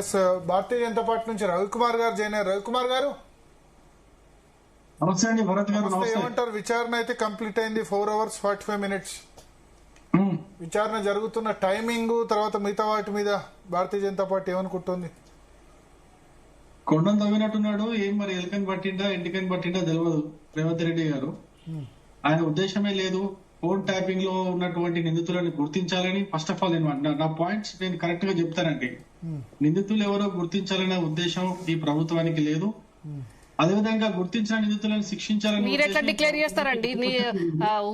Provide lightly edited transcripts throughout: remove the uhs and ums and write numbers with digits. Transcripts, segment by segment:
Yes Bharatiya Janata party నుంచి రవికుమార్ గారు join అయ్యారు. రవికుమార్ గారు నమస్తే అండి. భరత్ గారు ఏమంటారు? విచారణ అయితే కంప్లీట్ అయింది, 4 hours 45 minutes. విచారణ జరుగుతున్న టైమింగ్ తర్వాత మిగతా వాటి మీద భారతీయ జనతా పార్టీ ఏమనుకుంటుంది? కొండను తవ్వినట్టున్నాడు. ఏం మరి ఎలుకని పట్టిండా ఎంటికని పట్టిండా తెలియదు రేవంత్ రెడ్డి గారు. ఆయన ఉద్దేశమే లేదు ఫోన్ ట్యాపింగ్ లో ఉన్నటువంటి నిందితులను గుర్తించాలని. ఫస్ట్ ఆఫ్ ఆల్ నా పాయింట్స్ నేను కరెక్ట్ గా చెప్తానండి. నిందితులు ఎవరో గుర్తించాలనే ఉద్దేశం ఈ ప్రభుత్వానికి లేదు. అదేవిధంగా గుర్తించిన నిందితులను శిక్షించాలని మీరు ఎట్లా డిక్లేర్ చేస్తారండి? మీ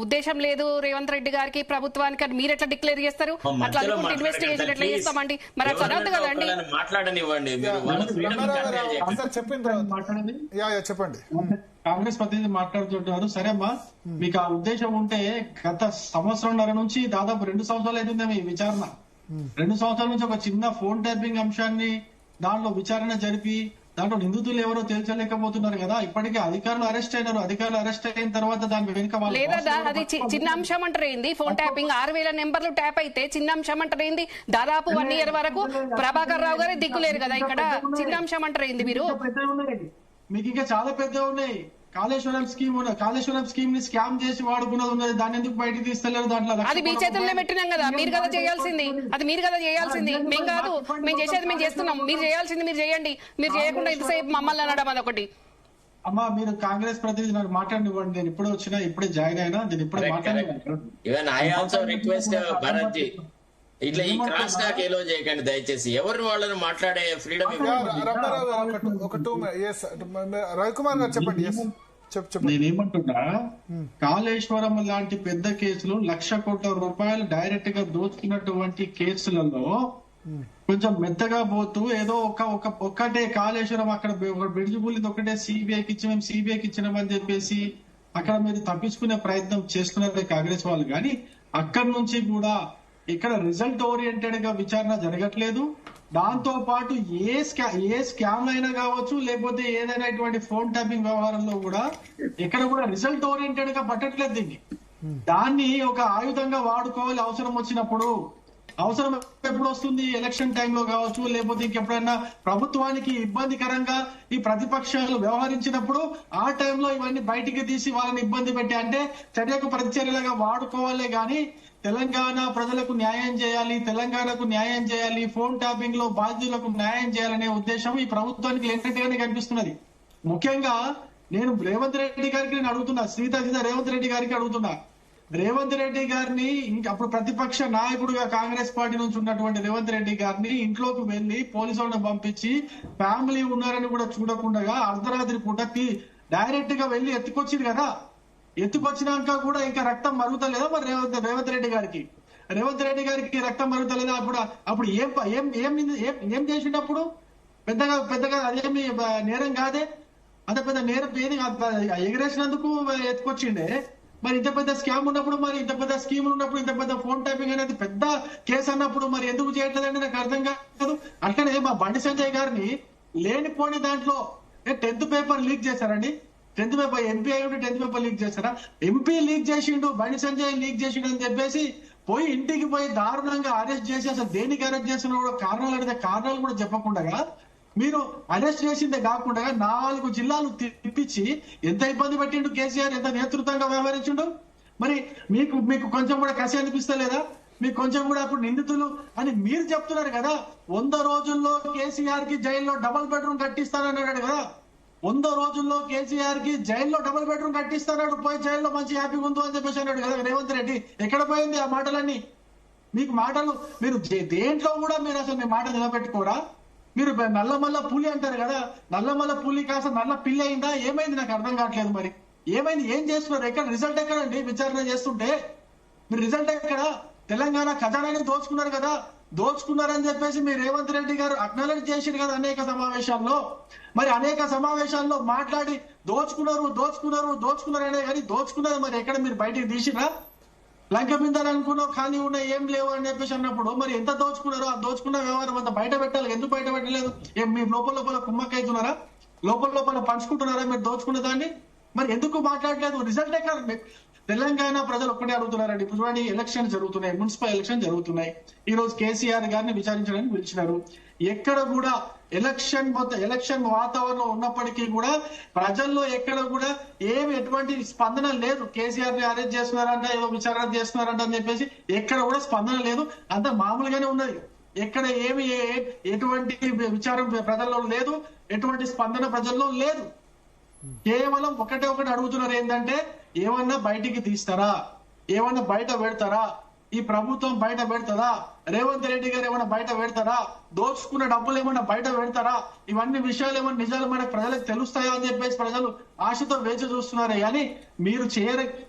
ఉద్దేశం లేదు రేవంత్ రెడ్డి గారికి ప్రభుత్వానికి అని మీరు ఎట్లా డిక్లేర్ చేస్తారు? అట్లా అనుకుంటే ఇన్వెస్టిగేషన్ ఎట్లా చేస్తామండి? మరి అట్లా అనద్దు కదండి. మాట్లాడనివ్వండి. చెప్పండి. కాంగ్రెస్ ప్రతినిధి మాట్లాడుతుంటారు. సరే అమ్మా, మీకు ఆ ఉద్దేశం ఉంటే గత సంవత్సరంన్నర నుంచి దాదాపు 2 సంవత్సరాలు అవుతుందేమో ఈ విచారణ. 2 సంవత్సరాల నుంచి ఒక చిన్న ఫోన్ ట్యాపింగ్ అంశాన్ని దాంట్లో విచారణ జరిపి దాంట్లో నిందితులు ఎవరో తేల్చలేకపోతున్నారు కదా. ఇప్పటికే అధికారులు అరెస్ట్ అయినారు. అధికారులు అరెస్ట్ అయిన తర్వాత దాని వెనుక లేదా అది చిన్న అంశం అంటారేంది? ఫోన్ ట్యాపింగ్ 6000 నెంబర్లు ట్యాప్ అయితే చిన్న అంశం అంటారేంది? దాదాపు 1 year వరకు ప్రభాకర్ రావు గారే దిక్కులేరు కదా. ఇక్కడ చిన్న అంశం అంటారేంది మీరు? మీకు ఇంకా చాలా పెద్ద ఉన్నాయి. కాళేశ్వరం స్కీమ్ ని స్కామ్ చేసి వాడుకున్నది ఉన్నది. దాన్ని ఎందుకు బయటకు తీస్తలేరు? దాంట్లో అది మీ చేతుల్లో పెట్టినాం కదా. మీరు కదా చేయాల్సింది. అది మీరు కదా చేయాల్సింది. మేము కాదు. మేము చేసేది మేము చేస్తున్నాం. మీరు చేయాల్సింది మీరు చేయండి. మీరు చేయకుండా ఇంతసేపు మమ్మల్ని అనడం అదొకటి. అమ్మా, మీరు కాంగ్రెస్ ప్రతినిధి నాకు మాట్లాడివ్వండి. నేను ఇప్పుడే వచ్చినా, ఇప్పుడే జాయిన్ అయినా, నేను ఇప్పుడే మాట్లాడినాను. ఇట్లా ఈ క్రాస్ టాక్ ఏలో చేయకండి దయచేసి. ఎవరు వాళ్ళని మాట్లాడే ఫ్రీడమ్ రవికుమార్ గారు చెప్పండి. నేనేమంటున్నా, కాళేశ్వరం లాంటి పెద్ద కేసులు 1,00,000 కోట్ల రూపాయలు డైరెక్ట్ గా దోచుకున్నటువంటి కేసులలో కొంచెం మెత్తగా పోతూ ఏదో ఒక్కటే కాళేశ్వరం అక్కడ బ్రిడ్జ్ పుల్లింది ఒకటే సిబిఐకి ఇచ్చి మేము సిబిఐకి ఇచ్చినామని చెప్పేసి అక్కడ మీరు తప్పించుకునే ప్రయత్నం చేస్తున్నారు కాంగ్రెస్ వాళ్ళు. కానీ అక్కడి నుంచి కూడా ఇక్కడ రిజల్ట్ ఓరియంటెడ్ గా విచారణ జరగట్లేదు. దాంతో పాటు ఏ స్కామ్ అయినా కావచ్చు, లేకపోతే ఏదైనా ఇటువంటి ఫోన్ ట్యాపింగ్ వ్యవహారంలో కూడా ఇక్కడ కూడా రిజల్ట్ ఓరియంటెడ్ గా పట్టట్లేదు. దీన్ని దాన్ని ఒక ఆయుధంగా వాడుకోవాలి అవసరం వచ్చినప్పుడు. అవసరం ఎప్పుడు వస్తుంది? ఎలక్షన్ టైంలో కావచ్చు, లేకపోతే ఇంకెప్పుడైనా ప్రభుత్వానికి ఇబ్బందికరంగా ఈ ప్రతిపక్షాలు వ్యవహరించినప్పుడు ఆ టైంలో ఇవన్నీ బయటికి తీసి వాళ్ళని ఇబ్బంది పెట్టి అంటే చర్యకు ప్రతిచర్యలుగా వాడుకోవాలే గాని తెలంగాణ ప్రజలకు న్యాయం చేయాలి, తెలంగాణకు న్యాయం చేయాలి, ఫోన్ ట్యాపింగ్ లో బాధితులకు న్యాయం చేయాలనే ఉద్దేశం ఈ ప్రభుత్వానికి లేనట్టుగానే కనిపిస్తున్నది. ముఖ్యంగా నేను రేవంత్ రెడ్డి గారికి నేను అడుగుతున్నా, రేవంత్ రెడ్డి గారికి అడుగుతున్నా. రేవంత్ రెడ్డి గారిని అప్పుడు ప్రతిపక్ష నాయకుడిగా కాంగ్రెస్ పార్టీ నుంచి ఉన్నటువంటి రేవంత్ రెడ్డి గారిని ఇంట్లోకి వెళ్లి పోలీసులను పంపించి ఫ్యామిలీ ఉన్నారని కూడా చూడకుండా అర్ధరాత్రి పూట డైరెక్ట్ గా వెళ్లి ఎత్తుకొచ్చింది కదా. ఎత్తుకొచ్చినాక కూడా ఇంకా రక్తం మరుగుతలేదా మరి రేవంత్ రెడ్డి గారికి రక్తం మరుగుతలేదా? అప్పుడు ఏం చేసిండప్పుడు? పెద్దగా అదేమి నేరం కాదే. అంత పెద్ద నేరం ఏది ఎగరేసినందుకు ఎత్తుకొచ్చిండే. మరి ఇంత పెద్ద స్కామ్ ఉన్నప్పుడు, మరి ఇంత పెద్ద స్కీమ్ ఉన్నప్పుడు, ఇంత పెద్ద ఫోన్ ట్యాపింగ్ అనేది పెద్ద కేసు అన్నప్పుడు మరి ఎందుకు చేయట్లేదంటే నాకు అర్థం కాదు. అట్లనే మా బండి సంజయ్ గారిని లేనిపోని దాంట్లో 10th పేపర్ లీక్ చేశారండి. 10th పేపర్ ఎంపీ అయ్యి 10th పేపర్ లీక్ చేస్తారా? ఎంపీ లీక్ చేసిండు, బండి సంజయ్ లీక్ చేసిండు అని చెప్పేసి పోయి ఇంటికి పోయి దారుణంగా అరెస్ట్ చేసి అసలు దేనికి అరెస్ట్ చేస్తున్నా కూడా కారణాలు అడిగితే కారణాలు కూడా చెప్పకుండా మీరు అరెస్ట్ చేసిందే కాకుండా 4 జిల్లాలు తిప్పించి ఎంత ఇబ్బంది పెట్టిండు కేసీఆర్, ఎంత నేతృత్వంగా వ్యవహరించిండు. మరి మీకు కొంచెం కూడా కసి అనిపిస్తలేదా? మీకు కొంచెం కూడా అప్పుడు నిందితులు అని మీరు చెప్తున్నారు కదా. 100 రోజుల్లో కేసీఆర్ కి జైల్లో డబుల్ బెడ్రూమ్ కట్టిస్తానన్నాడు కదా. 100 రోజుల్లో కేసీఆర్ కి జైల్లో డబుల్ బెడ్రూమ్ కట్టిస్తాడు, పోయి జైల్లో మంచి హ్యాపీగా ఉందో అని చెప్పేసి అన్నాడు కదా రేవంత్ రెడ్డి. ఎక్కడ పోయింది ఆ మాటలన్నీ? మీకు మాటలు మీరు దేంట్లో కూడా మీరు అసలు మీ మాట నిలబెట్టుకోరా? మీరు నల్లమల్ల పులి అంటారు కదా, నల్లమల్ల పులి కాస్త నల్ల పిల్లి అయిందా? ఏమైంది నాకు అర్థం కావట్లేదు. మరి ఏమైంది? ఏం చేస్తున్నారు? ఎక్కడ రిజల్ట్ ఎక్కడండి? విచారణ చేస్తుంటే మీరు రిజల్ట్ ఎక్కడ? తెలంగాణ ఖజానాని దోచుకున్నారు కదా. దోచుకున్నారని చెప్పేసి మీరు రేవంత్ రెడ్డి గారు అక్నాలెడ్జ్ చేసిండు కదా అనేక సమావేశాల్లో. మరి అనేక సమావేశాల్లో మాట్లాడి దోచుకున్నారు అనే కానీ దోచుకున్నది మరి ఎక్కడ మీరు బయటికి తీసిరా? లంక బిందాలు అనుకున్నావు ఖాళీ ఉన్నాయి ఏం లేవు అని చెప్పేసి అన్నప్పుడు మరి ఎంత దోచుకున్నారో ఆ దోచుకున్న వ్యవహారం అంతా బయట పెట్టాలి. ఎందుకు బయట పెట్టలేదు? మీ లోపల కుమ్మక్కైతున్నారా? లోపల పంచుకుంటున్నారా మీరు దోచుకున్న దాన్ని? మరి ఎందుకు మాట్లాడలేదు? రిజల్ట్ ఎక్కడ? తెలంగాణ ప్రజలు ఒక్కటే అడుగుతున్నారండి. ఇప్పుడు చూడండి, ఎలక్షన్ జరుగుతున్నాయి, మున్సిపల్ ఎలక్షన్ జరుగుతున్నాయి. ఈ రోజు కేసీఆర్ గారిని విచారించడానికి పిలిచినారు. ఎక్కడ కూడా ఎలక్షన్ వాతావరణం ఉన్నప్పటికీ కూడా ప్రజల్లో ఎక్కడ కూడా ఏమి ఎటువంటి స్పందన లేదు. కేసీఆర్ ని అరెస్ట్ చేస్తున్నారంట, ఏదో విచారణ చేస్తున్నారంట అని చెప్పేసి ఎక్కడ కూడా స్పందన లేదు. అంత మామూలుగానే ఉన్నది. ఎక్కడ ఏమి ఎటువంటి విచారం ప్రజల్లో లేదు, ఎటువంటి స్పందన ప్రజల్లో లేదు. కేవలం ఒకటి అడుగుతున్నారు, ఏంటంటే ఏమన్నా బయటికి తీస్తారా, ఏమన్నా బయట పెడతారా, ఈ ప్రభుత్వం బయట పెడతారా, రేవంత్ రెడ్డి గారు ఏమైనా బయట పెడతారా, దోచుకున్న డబ్బులు ఏమన్నా బయట పెడతారా, ఇవన్నీ విషయాలు ఏమన్నా నిజాలు మనకు ప్రజలకు తెలుస్తాయో అని చెప్పేసి ప్రజలు ఆశతో వేచి చూస్తున్నారే. కానీ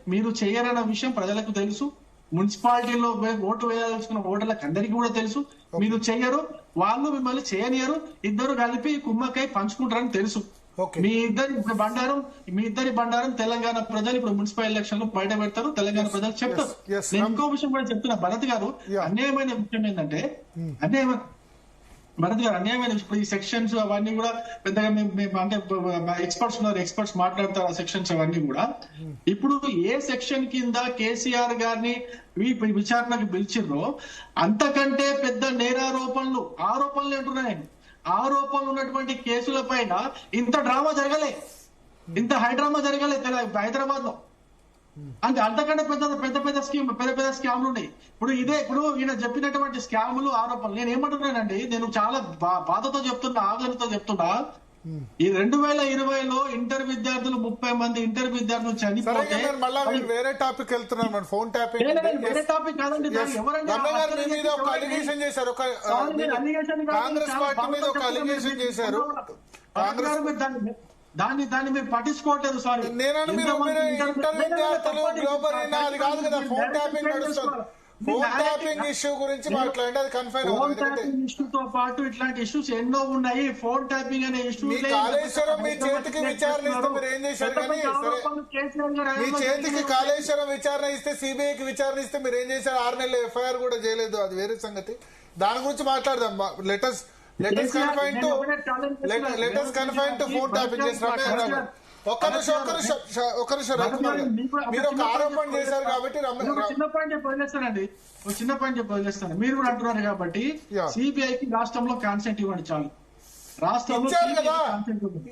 మీరు చేయరన్న విషయం ప్రజలకు తెలుసు. మున్సిపాలిటీలో ఓటు వేయాల్సిన ఓటర్లకు అందరికీ కూడా తెలుసు. మీరు చెయ్యరు, వాళ్ళు మిమ్మల్ని చేయనియరు. ఇద్దరు కలిపి కుమ్మకై పంచుకుంటారని తెలుసు. మీ ఇద్దరి బండారం తెలంగాణ ప్రజలు ఇప్పుడు మున్సిపల్ ఎలక్షన్ లో బయట పెడతారు, తెలంగాణ ప్రజలు చెప్తారు. నేను ఇంకో విషయం కూడా చెప్తున్నా భరత్ గారు, అన్యాయమైన విషయం ఏంటంటే అన్యాయమైన ఇప్పుడు ఈ సెక్షన్స్ అవన్నీ కూడా పెద్దగా మేము అంటే ఎక్స్పర్ట్స్ ఉన్నారు, ఎక్స్పర్ట్స్ మాట్లాడతారు ఆ సెక్షన్స్ అవన్నీ కూడా. ఇప్పుడు ఏ సెక్షన్ కింద కేసీఆర్ గారిని విచారణకు పిలిచిర్రో అంతకంటే పెద్ద నేరారోపణలు అంటున్నాను. ఆరోపణలు ఉన్నటువంటి కేసుల పైన ఇంత డ్రామా జరగలే, ఇంత హైడ్రామా జరగలే హైదరాబాద్ లో. అంటే అంతకంటే పెద్ద స్కామ్లు ఉన్నాయి. ఇప్పుడు ఈయన చెప్పినటువంటి స్కాములు, ఆరోపణలు నేను ఏమంటున్నానండి, నేను చాలా బాధతో చెప్తున్నా, ఆవేదనతో చెప్తున్నా. ఈ 2020లో ఇంటర్ విద్యార్థులు 30 మంది ఇంటర్ విద్యార్థులు చనిపోతే వేరే టాపిక్ వెళ్తున్నారు. ఫోన్ ట్యాపింగ్ వేరే టాపిక్ కాదండి. కాంగ్రెస్ పార్టీ మీద ఒక అలిగేషన్ చేశారు. దాన్ని మీరు పట్టించుకోవట్లేదు. సారీ, ఇంటర్ విద్యార్థులు గ్లోబల్ అది కాదు కదా, ఫోన్ ట్యాపింగ్ నడుస్తుంది. ఫోన్ ట్యాపింగ్ ఇష్యూ గురించి మాట్లాడండి, అది కన్ఫైన్ ఇష్యూతో పాటు ఇట్లాంటి ఇష్యూస్ ఎన్నో ఉన్నాయి. ఫోన్ ట్యాపింగ్ అనే ఇష్యూ కాళేశ్వరం మీ చేతికి విచారణ ఇస్తే మీరు ఏం చేశారు? కానీ మీ చేతికి కాళేశ్వరం విచారణ ఇస్తే, సిబిఐకి విచారణ ఇస్తే మీరు ఏం చేశారు? 6 నెలలు ఎఫ్ఐఆర్ కూడా చేయలేదు, అది వేరే సంగతి. దాని గురించి మాట్లాడదాం. Letters confine to phone tapping చేసిన ఒక్క నిమిషం మీరు ఒక ఆరోపణ చేశారు కాబట్టి చిన్న పాయింట్ చెప్పి వదిలేస్తాను. మీరు కూడా అంటున్నారు కాబట్టి సిబిఐకి రాష్ట్రంలో కాన్సెంట్ ఇవ్వండి చాలు.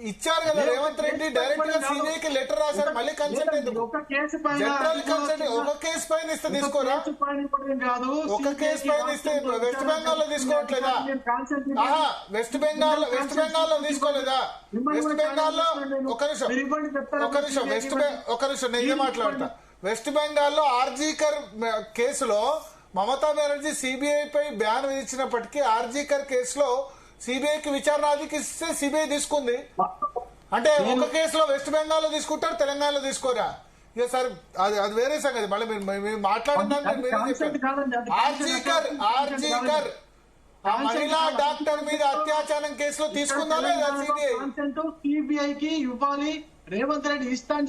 ఇచ్చారు కదా రేవంత్ రెడ్డి, డైరెక్ట్ గా సిబిఐకి లెటర్ రాశారు. మళ్ళీ కన్సెంట్ ఎందుకు? ఒక కేసు పైన ఇస్తే తీసుకోరా? ఒక కేసు పైన ఇస్తే వెస్ట్ బెంగాల్ లో తీసుకోవట్లేదా? వెస్ట్ బెంగాల్ లో తీసుకోలేదా? వెస్ట్ బెంగాల్ లో ఒక నిమిషం నేను మాట్లాడతా. వెస్ట్ బెంగాల్ లో ఆర్జీకర్ కేసులో మమతా బెనర్జీ సిబిఐ పై బ్యాన్ విధించినప్పటికీ ఆర్జీకర్ కేసులో సిబిఐకి విచారణ అధికిస్తే సిబిఐ తీసుకుంది. అంటే ఒక కేసులో వెస్ట్ బెంగాల్ లో తీసుకుంటారు, తెలంగాణలో తీసుకోరా? ఇక సార్ అది వేరే సంగతి. మళ్ళీ మీరు మాట్లాడిన ఆర్జీకర్ ఆ మహిళా డాక్టర్ మీద అత్యాచారం కేసులో తీసుకుందా లేదా సిబిఐ? సిబిఐకి ఇవ్వాలి. రేవంత్ రెడ్డి ఇస్తా